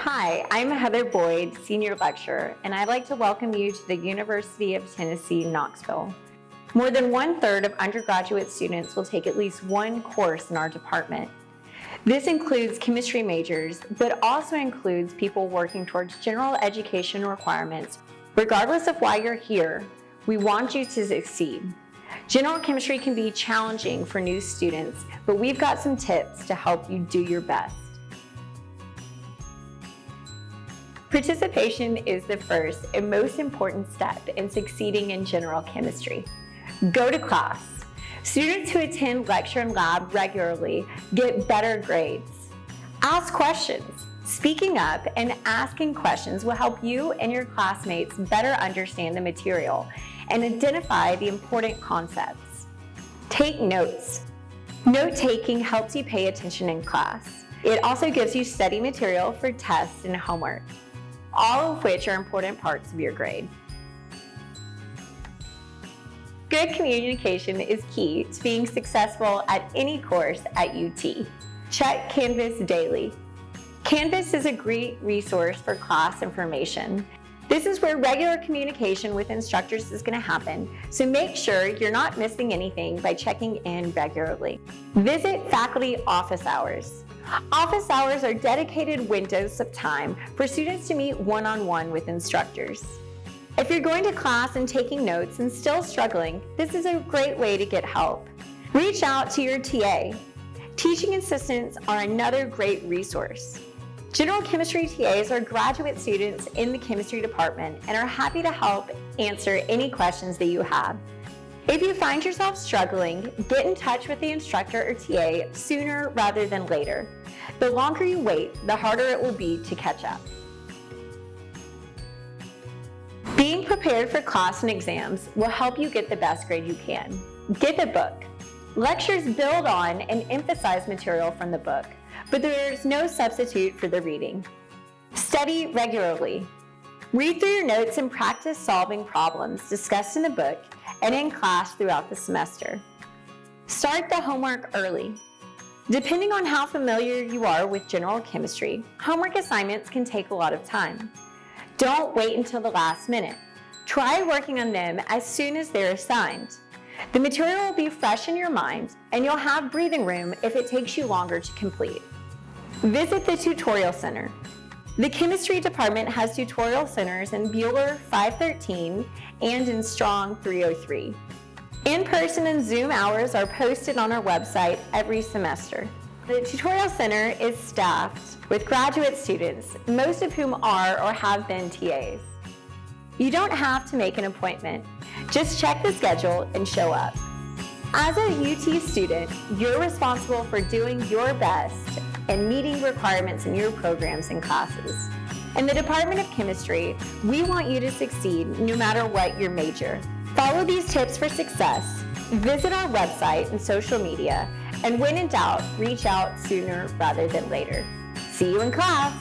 Hi, I'm Heather Boyd, Senior Lecturer, and I'd like to welcome you to the University of Tennessee, Knoxville. More than 1/3 of undergraduate students will take at least one course in our department. This includes chemistry majors, but also includes people working towards general education requirements. Regardless of why you're here, we want you to succeed. General chemistry can be challenging for new students, but we've got some tips to help you do your best. Participation is the first and most important step in succeeding in general chemistry. Go to class. Students who attend lecture and lab regularly get better grades. Ask questions. Speaking up and asking questions will help you and your classmates better understand the material and identify the important concepts. Take notes. Note-taking helps you pay attention in class. It also gives you study material for tests and homework, all of which are important parts of your grade. Good communication is key to being successful at any course at UT. Check Canvas daily. Canvas is a great resource for class information. This is where regular communication with instructors is going to happen, so make sure you're not missing anything by checking in regularly. Visit faculty office hours. Office hours are dedicated windows of time for students to meet one-on-one with instructors. If you're going to class and taking notes and still struggling, this is a great way to get help. Reach out to your TA. Teaching assistants are another great resource. General chemistry TAs are graduate students in the chemistry department and are happy to help answer any questions that you have. If you find yourself struggling, get in touch with the instructor or TA sooner rather than later. The longer you wait, the harder it will be to catch up. Being prepared for class and exams will help you get the best grade you can. Get the book. Lectures build on and emphasize material from the book, but there's no substitute for the reading. Study regularly. Read through your notes and practice solving problems discussed in the book and in class throughout the semester. Start the homework early. Depending on how familiar you are with general chemistry, homework assignments can take a lot of time. Don't wait until the last minute. Try working on them as soon as they're assigned. The material will be fresh in your mind, and you'll have breathing room if it takes you longer to complete. Visit the Tutorial Center. The chemistry department has tutorial centers in Bueller 513 and in Strong 303. In-person and Zoom hours are posted on our website every semester. The Tutorial Center is staffed with graduate students, most of whom are or have been TAs. You don't have to make an appointment. Just check the schedule and show up. As a UT student, you're responsible for doing your best and meeting requirements in your programs and classes. In the Department of Chemistry, we want you to succeed no matter what your major. Follow these tips for success, visit our website and social media, and when in doubt, reach out sooner rather than later. See you in class.